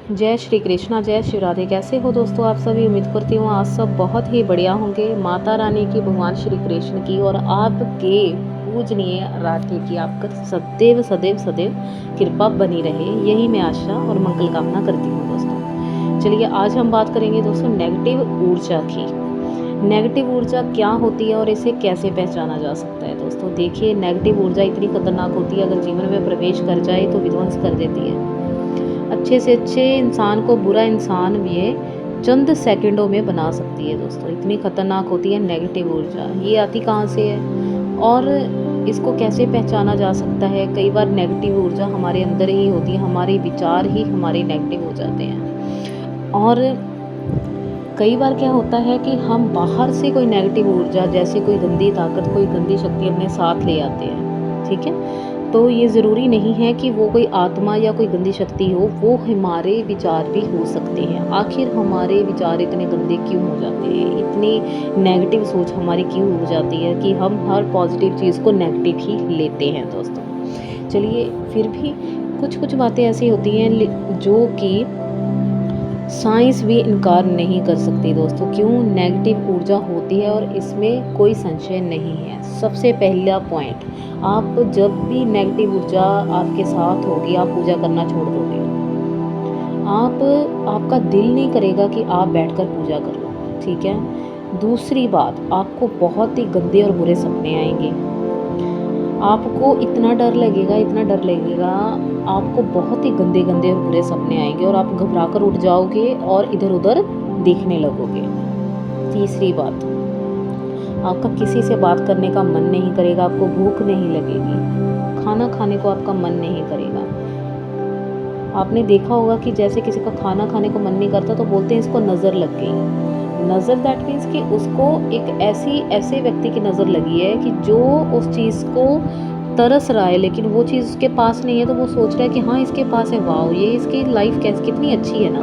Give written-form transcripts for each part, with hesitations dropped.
जय श्री कृष्णा, जय श्री राधे। कैसे हो दोस्तों आप सभी? उम्मीद करती हूँ आज सब बहुत ही बढ़िया होंगे। माता रानी की, भगवान श्री कृष्ण की और आपके पूजनीय राधे की आपका सदैव सदैव सदैव कृपा बनी रहे, यही मैं आशा और मंगल कामना करती हूँ दोस्तों। चलिए आज हम बात करेंगे दोस्तों नेगेटिव ऊर्जा की। नेगेटिव ऊर्जा क्या होती है और इसे कैसे पहचाना जा सकता है दोस्तों? देखिए, नेगेटिव ऊर्जा इतनी खतरनाक होती है, अगर जीवन में प्रवेश कर जाए तो विध्वंस कर देती है। अच्छे से अच्छे इंसान को बुरा इंसान भी चंद सेकंडों में बना सकती है दोस्तों। इतनी खतरनाक होती है नेगेटिव ऊर्जा। ये आती कहाँ से है और इसको कैसे पहचाना जा सकता है? कई बार नेगेटिव ऊर्जा हमारे अंदर ही होती है, हमारे विचार ही हमारे नेगेटिव हो जाते हैं। और कई बार क्या होता है कि हम बाहर से कोई नेगेटिव ऊर्जा, जैसे कोई गंदी ताकत, कोई गंदी शक्ति अपने साथ ले आते हैं, ठीक है। तो ये ज़रूरी नहीं है कि वो कोई आत्मा या कोई गंदी शक्ति हो, वो हमारे विचार भी हो सकते हैं। आखिर हमारे विचार इतने गंदे क्यों हो जाते हैं? इतनी नेगेटिव सोच हमारी क्यों हो जाती है कि हम हर पॉजिटिव चीज़ को नेगेटिव ही लेते हैं दोस्तों। चलिए, फिर भी कुछ कुछ बातें ऐसी होती हैं जो कि साइंस भी इनकार नहीं कर सकती दोस्तों। क्यों नेगेटिव ऊर्जा होती है और इसमें कोई संशय नहीं है। सबसे पहला पॉइंट, आप जब भी नेगेटिव ऊर्जा आपके साथ होगी, आप पूजा करना छोड़ दोगे। आपका दिल नहीं करेगा कि आप बैठकर पूजा करो, ठीक है। दूसरी बात, आपको बहुत ही गंदे और बुरे सपने आएंगे। आपको इतना डर लगेगा, इतना डर लगेगा, आपको बहुत ही गंदे गंदे और बुरे सपने आएंगे और आप घबरा कर उठ जाओगे और इधर उधर देखने लगोगे। तीसरी बात, आपका किसी से बात करने का मन नहीं करेगा, आपको भूख नहीं लगेगी, खाना खाने को आपका मन नहीं करेगा। आपने देखा होगा कि जैसे किसी का खाना खाने को मन नहीं करता तो बोलते हैं इसको नज़र लग गई। नज़र दैट मीन्स कि उसको एक ऐसे व्यक्ति की नज़र लगी है कि जो उस चीज़ को तरस रहा है, लेकिन वो चीज़ उसके पास नहीं है, तो वो सोच रहा है कि हाँ इसके पास है, वाह ये इसकी लाइफ कैसी कितनी अच्छी है ना,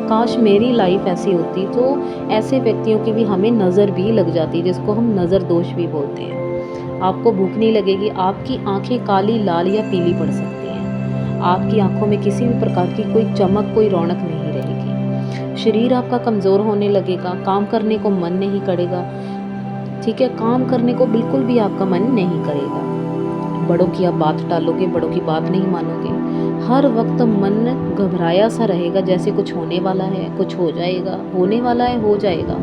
काश मेरी लाइफ ऐसी होती। तो ऐसे व्यक्तियों की भी हमें नज़र भी लग जाती है, जिसको हम नज़र दोष भी बोलते हैं। आपको भूख नहीं लगेगी, आपकी आंखें काली, लाल या पीली पड़ सकती हैं। आपकी आंखों में किसी भी प्रकार की कोई चमक, कोई रौनक नहीं रहेगी। शरीर आपका कमज़ोर होने लगेगा, काम करने को मन नहीं करेगा, ठीक है। काम करने को बिल्कुल भी आपका मन नहीं करेगा। बड़ों की आप बात टालोगे, बड़ों की बात नहीं मानोगे। हर वक्त मन घबराया सा रहेगा, जैसे कुछ होने वाला है, कुछ हो जाएगा, होने वाला है, हो जाएगा।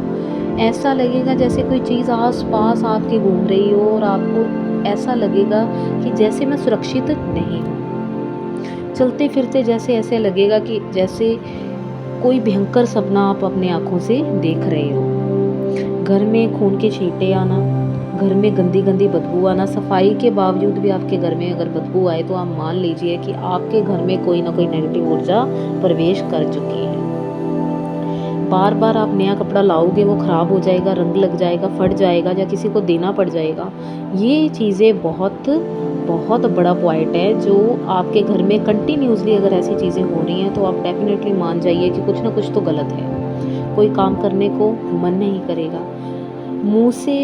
ऐसा लगेगा जैसे कोई चीज़ आस पास आपके घूम रही हो और आपको ऐसा लगेगा कि जैसे मैं सुरक्षित नहीं हूँ। चलते फिरते जैसे ऐसे लगेगा कि जैसे कोई भयंकर सपना आप अपने आँखों से देख रहे हो। घर में खून के छींटे आना, घर में गंदी गंदी बदबू आना। सफाई के बावजूद भी आपके घर में अगर बदबू आए तो आप मान लीजिए कि आपके घर में कोई ना कोई नेगेटिव ऊर्जा प्रवेश कर चुकी है। बार बार आप नया कपड़ा लाओगे, वो ख़राब हो जाएगा, रंग लग जाएगा, फट जाएगा या किसी को देना पड़ जाएगा। ये चीज़ें बहुत बहुत बड़ा पॉइंट है जो आपके घर में कंटिन्यूसली अगर ऐसी चीज़ें हो रही हैं तो आप डेफिनेटली मान जाइए कि कुछ ना कुछ तो गलत है। कोई काम करने को मन नहीं करेगा, मुंह से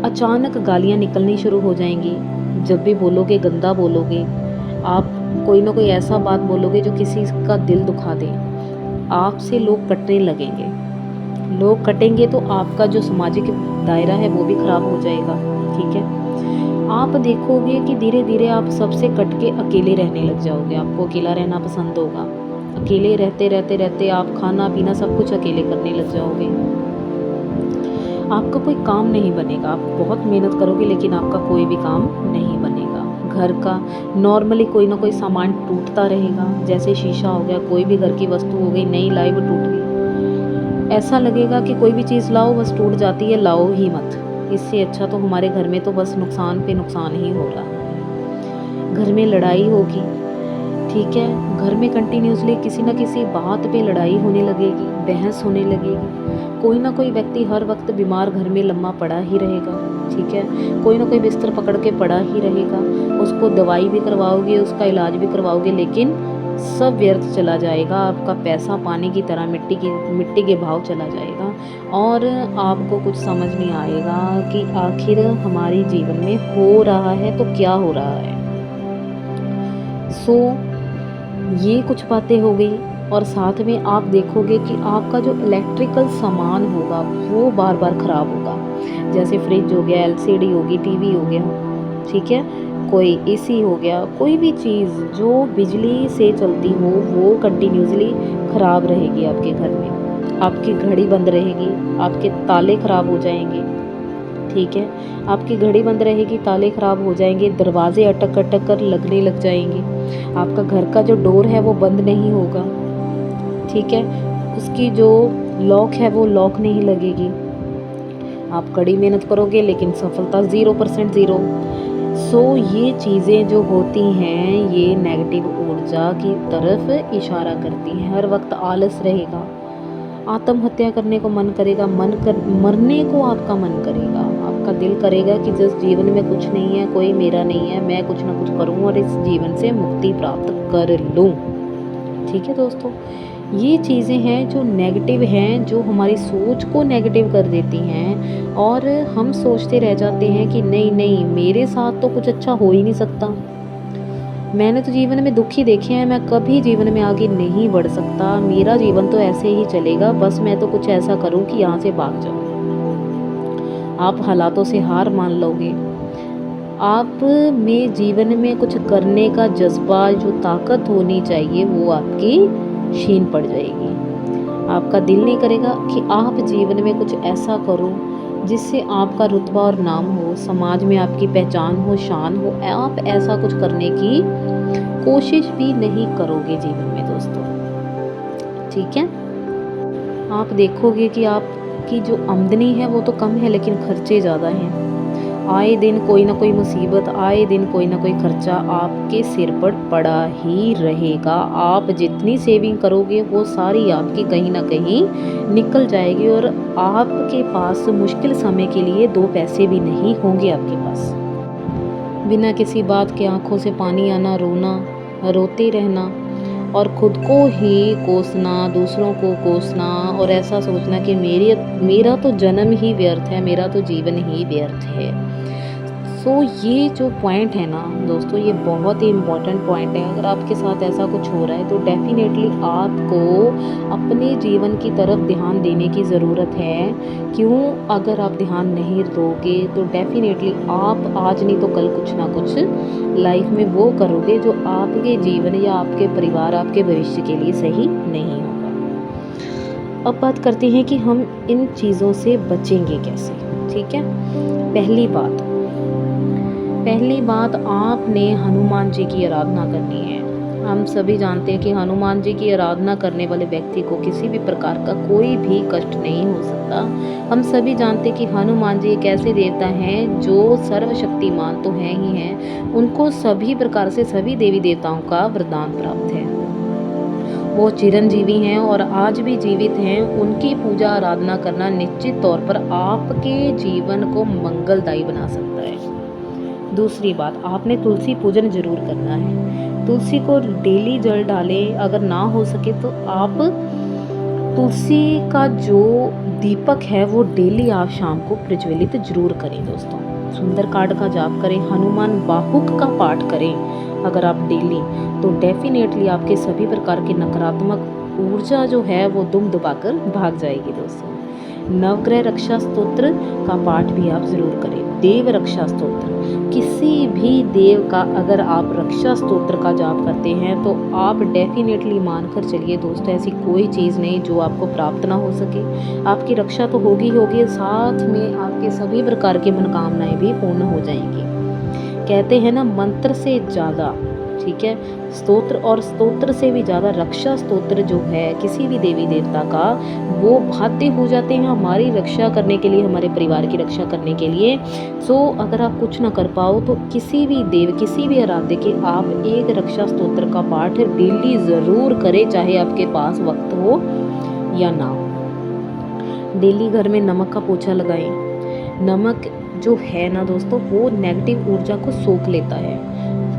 अचानक गालियाँ निकलनी शुरू हो जाएंगी। जब भी बोलोगे गंदा बोलोगे, आप कोई ना कोई ऐसा बात बोलोगे जो किसी का दिल दुखा दे। आपसे लोग कटने लगेंगे, लोग कटेंगे तो आपका जो सामाजिक दायरा है वो भी खराब हो जाएगा, ठीक है। आप देखोगे कि धीरे धीरे आप सबसे कट के अकेले रहने लग जाओगे। आपको अकेला रहना पसंद होगा। अकेले रहते रहते रहते आप खाना पीना सब कुछ अकेले करने लग जाओगे। आपका कोई काम नहीं बनेगा, आप बहुत मेहनत करोगे लेकिन आपका कोई भी काम नहीं बनेगा। घर का नॉर्मली कोई ना कोई सामान टूटता रहेगा, जैसे शीशा हो गया, कोई भी घर की वस्तु हो गई, नई लाई वो टूट गई। ऐसा लगेगा कि कोई भी चीज़ लाओ बस टूट जाती है, लाओ ही मत। इससे अच्छा तो हमारे घर में तो बस नुकसान पे नुकसान ही हो रहा है। घर में लड़ाई होगी, ठीक है। घर में कंटिन्यूसली किसी न किसी बात पे लड़ाई होने लगेगी, बहस होने लगेगी। कोई ना कोई व्यक्ति हर वक्त बीमार घर में लम्बा पड़ा ही रहेगा, ठीक है। कोई ना कोई बिस्तर पकड़ के पड़ा ही रहेगा। उसको दवाई भी करवाओगे, उसका इलाज भी करवाओगे, लेकिन सब व्यर्थ चला जाएगा। आपका पैसा पानी की तरह मिट्टी के भाव चला जाएगा और आपको कुछ समझ नहीं आएगा कि आखिर हमारे जीवन में हो रहा है तो क्या हो रहा है। सो ये कुछ बातें हो गई और साथ में आप देखोगे कि आपका जो इलेक्ट्रिकल सामान होगा वो बार बार ख़राब होगा। जैसे फ्रिज हो गया, एलसीडी होगी, टीवी हो गया, ठीक है, कोई एसी हो गया, कोई भी चीज़ जो बिजली से चलती हो वो कंटिन्यूसली ख़राब रहेगी आपके घर में। आपकी घड़ी बंद रहेगी, आपके ताले ख़राब हो जाएंगे, ठीक है, आपकी घड़ी बंद रहेगी, ताले ख़राब हो जाएंगे, दरवाजे अटक अटक कर लगने लग जाएंगे, आपका घर का जो डोर है वो बंद नहीं होगा, ठीक है, उसकी जो लॉक है वो लॉक नहीं लगेगी। आप कड़ी मेहनत करोगे लेकिन सफलता 0% ज़ीरो। सो ये चीज़ें जो होती हैं ये नेगेटिव ऊर्जा की तरफ इशारा करती हैं। हर वक्त आलस रहेगा, आत्महत्या करने को मन करेगा, मरने को आपका मन करेगा, आपका दिल करेगा कि जिस जीवन में कुछ नहीं है, कोई मेरा नहीं है, मैं कुछ ना कुछ करूं और इस जीवन से मुक्ति प्राप्त कर लूं। ठीक है दोस्तों, ये चीज़ें हैं जो नेगेटिव हैं, जो हमारी सोच को नेगेटिव कर देती हैं और हम सोचते रह जाते हैं कि नहीं नहीं मेरे साथ तो कुछ अच्छा हो ही नहीं सकता, मैंने तो जीवन में दुख ही देखे हैं, मैं कभी जीवन में आगे नहीं बढ़ सकता, मेरा जीवन तो ऐसे ही चलेगा, बस मैं तो कुछ ऐसा करूं कि यहाँ से भाग जाऊं। आप हालातों से हार मान लोगे, आप में जीवन में कुछ करने का जज्बा, जो ताकत होनी चाहिए वो आपकी क्षीण पड़ जाएगी। आपका दिल नहीं करेगा कि आप जीवन में कुछ ऐसा करो जिससे आपका रुतबा और नाम हो, समाज में आपकी पहचान हो, शान हो। आप ऐसा कुछ करने की कोशिश भी नहीं करोगे जीवन में दोस्तों, ठीक है। आप देखोगे कि आपकी जो आमदनी है वो तो कम है लेकिन खर्चे ज़्यादा हैं। आए दिन कोई ना कोई मुसीबत, आए दिन कोई ना कोई खर्चा आपके सिर पर पड़ा ही रहेगा। आप जितनी सेविंग करोगे वो सारी आपकी कहीं ना कहीं निकल जाएगी और आपके पास मुश्किल समय के लिए 2 पैसे भी नहीं होंगे आपके पास। बिना किसी बात के आंखों से पानी आना, रोना, रोते रहना और खुद को ही कोसना, दूसरों को कोसना और ऐसा सोचना कि मेरा तो जन्म ही व्यर्थ है, मेरा तो जीवन ही व्यर्थ है। सो ये जो पॉइंट है ना दोस्तों, ये बहुत ही इम्पॉर्टेंट पॉइंट है। अगर आपके साथ ऐसा कुछ हो रहा है तो डेफिनेटली आपको अपने जीवन की तरफ ध्यान देने की ज़रूरत है। क्यों? अगर आप ध्यान नहीं दोगे तो डेफिनेटली आप आज नहीं तो कल कुछ ना कुछ लाइफ में वो करोगे जो आपके जीवन या आपके परिवार, आपके भविष्य के लिए सही नहीं होगा। अब बात करते हैं कि हम इन चीज़ों से बचेंगे कैसे, ठीक है। पहली बात आपने हनुमान जी की आराधना करनी है। हम सभी जानते हैं कि हनुमान जी की आराधना करने वाले व्यक्ति को किसी भी प्रकार का कोई भी कष्ट नहीं हो सकता। हम सभी जानते हैं कि हनुमान जी एक ऐसे देवता हैं जो सर्वशक्तिमान तो हैं ही हैं, उनको सभी प्रकार से सभी देवी देवताओं का वरदान प्राप्त है। वो चिरंजीवी हैं और आज भी जीवित हैं। उनकी पूजा आराधना करना निश्चित तौर पर आपके जीवन को मंगलदायी बना सकता है। दूसरी बात, आपने तुलसी पूजन जरूर करना है। तुलसी को डेली जल डालें, अगर ना हो सके तो आप तुलसी का जो दीपक है वो डेली आप शाम को प्रज्वलित जरूर करें दोस्तों। सुंदरकांड का जाप करें, हनुमान बाहुक का पाठ करें अगर आप डेली, तो डेफिनेटली आपके सभी प्रकार की नकारात्मक ऊर्जा जो है वो दुम दबाकर भाग जाएगी दोस्तों। नवग्रह रक्षा स्तोत्र का पाठ भी आप जरूर करें। देव रक्षा स्तोत्र, किसी भी देव का अगर आप रक्षा स्तोत्र का जाप करते हैं तो आप डेफिनेटली मानकर चलिए दोस्तों, ऐसी कोई चीज़ नहीं जो आपको प्राप्त ना हो सके। आपकी रक्षा तो होगी होगी, साथ में आपके सभी प्रकार की मनोकामनाएं भी पूर्ण हो जाएंगी। कहते हैं ना, मंत्र से ज़्यादा, ठीक है, स्तोत्र और स्तोत्र से भी ज़्यादा रक्षा स्तोत्र जो है किसी भी देवी देवता का, वो बाध्य हो जाते हैं हमारी रक्षा करने के लिए, हमारे परिवार की रक्षा करने के लिए। सो अगर आप कुछ ना कर पाओ तो किसी भी देव, किसी भी आराध्य के आप एक रक्षा स्तोत्र का पाठ डेली ज़रूर करें, चाहे आपके पास वक्त हो या ना हो। डेली घर में नमक का पोछा लगाएं। नमक जो है ना दोस्तों, वो नेगेटिव ऊर्जा को सोख लेता है।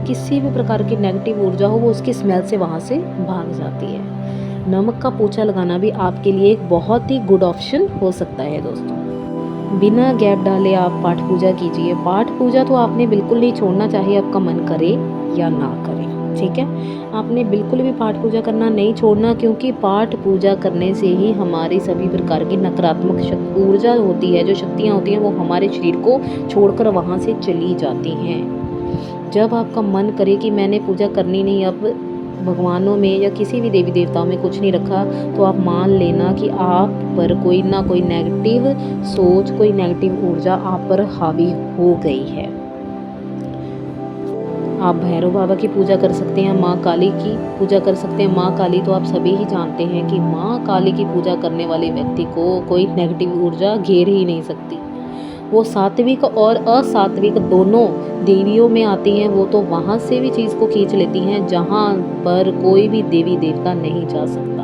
किसी भी प्रकार की नेगेटिव ऊर्जा हो वो उसकी स्मेल से वहाँ से भाग जाती है। नमक का पोछा लगाना भी आपके लिए एक बहुत ही गुड ऑप्शन हो सकता है दोस्तों। बिना गैप डाले आप पाठ पूजा कीजिए। पाठ पूजा तो आपने बिल्कुल नहीं छोड़ना, चाहे आपका मन करे या ना करे। ठीक है। आपने बिल्कुल भी पाठ पूजा करना नहीं छोड़ना, क्योंकि पाठ पूजा करने से ही हमारी सभी प्रकार की नकारात्मक ऊर्जा होती है, जो शक्तियाँ होती हैं वो हमारे शरीर को छोड़कर वहाँ से चली जाती हैं। जब आपका मन करे कि मैंने पूजा करनी नहीं, अब भगवानों में या किसी भी देवी देवताओं में कुछ नहीं रखा, तो आप मान लेना कि आप पर कोई ना कोई नेगेटिव सोच, कोई नेगेटिव ऊर्जा आप पर हावी हो गई है। आप भैरव बाबा की पूजा कर सकते हैं, माँ काली की पूजा कर सकते हैं। माँ काली तो आप सभी ही जानते हैं कि माँ काली की पूजा करने वाले व्यक्ति को कोई नेगेटिव ऊर्जा घेर ही नहीं सकती। वो सात्विक और असात्विक दोनों देवियों में आती हैं, वो तो वहाँ से भी चीज़ को खींच लेती हैं जहाँ पर कोई भी देवी देवता नहीं जा सकता।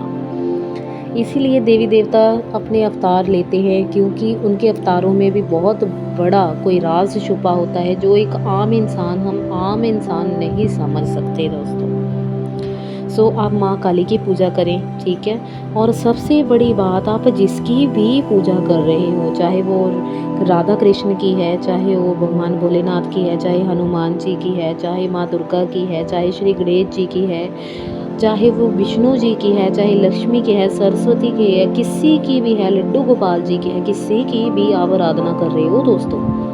इसीलिए देवी देवता अपने अवतार लेते हैं, क्योंकि उनके अवतारों में भी बहुत बड़ा कोई राज छुपा होता है, जो एक हम आम इंसान नहीं समझ सकते दोस्तों। सो आप माँ काली की पूजा करें, ठीक है। और सबसे बड़ी बात, आप जिसकी भी पूजा कर रहे हो, चाहे वो राधा कृष्ण की है, चाहे वो भगवान भोलेनाथ की है, चाहे हनुमान जी की है, चाहे माँ दुर्गा की है, चाहे श्री गणेश जी की है, चाहे वो विष्णु जी की है, चाहे लक्ष्मी की है, सरस्वती की है, किसी की भी है, लड्डू गोपाल जी की है, किसी की भी आप आराधना कर रहे हो दोस्तों,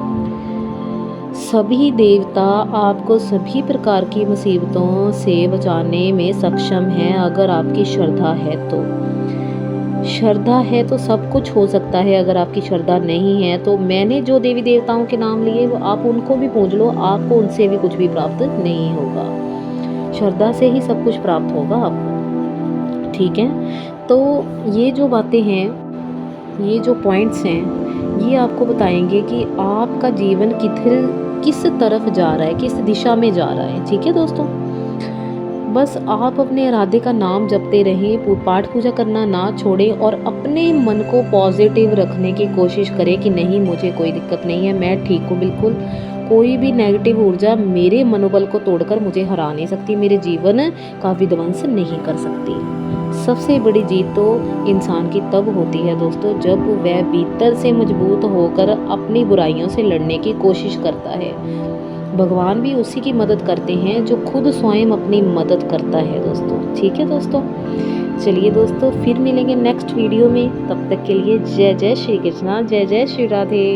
सभी देवता आपको सभी प्रकार की मुसीबतों से बचाने में सक्षम हैं, अगर आपकी श्रद्धा है तो। श्रद्धा है तो सब कुछ हो सकता है, अगर आपकी श्रद्धा नहीं है तो मैंने जो देवी देवताओं के नाम लिए वो आप उनको भी पूज लो, आपको उनसे भी कुछ भी प्राप्त नहीं होगा। श्रद्धा से ही सब कुछ प्राप्त होगा आपको, ठीक है। तो ये जो बातें हैं, ये जो पॉइंट्स हैं, ये आपको बताएंगे कि आपका जीवन किस तरफ जा रहा है, किस दिशा में जा रहा है, ठीक है दोस्तों। बस आप अपने इरादे का नाम जपते रहें, पाठ पूजा करना ना छोड़ें और अपने मन को पॉजिटिव रखने की कोशिश करें कि नहीं, मुझे कोई दिक्कत नहीं है, मैं ठीक हूँ बिल्कुल, कोई भी नेगेटिव ऊर्जा मेरे मनोबल को तोड़कर मुझे हरा नहीं सकती, मेरे जीवन का विध्वंस नहीं कर सकती। सबसे बड़ी जीत तो इंसान की तब होती है दोस्तों, जब वह भीतर से मजबूत होकर अपनी बुराइयों से लड़ने की कोशिश करता है। भगवान भी उसी की मदद करते हैं जो खुद स्वयं अपनी मदद करता है दोस्तों, ठीक है दोस्तों। चलिए दोस्तों, फिर मिलेंगे नेक्स्ट वीडियो में, तब तक के लिए जय जय श्री कृष्णा, जय जय श्री राधे।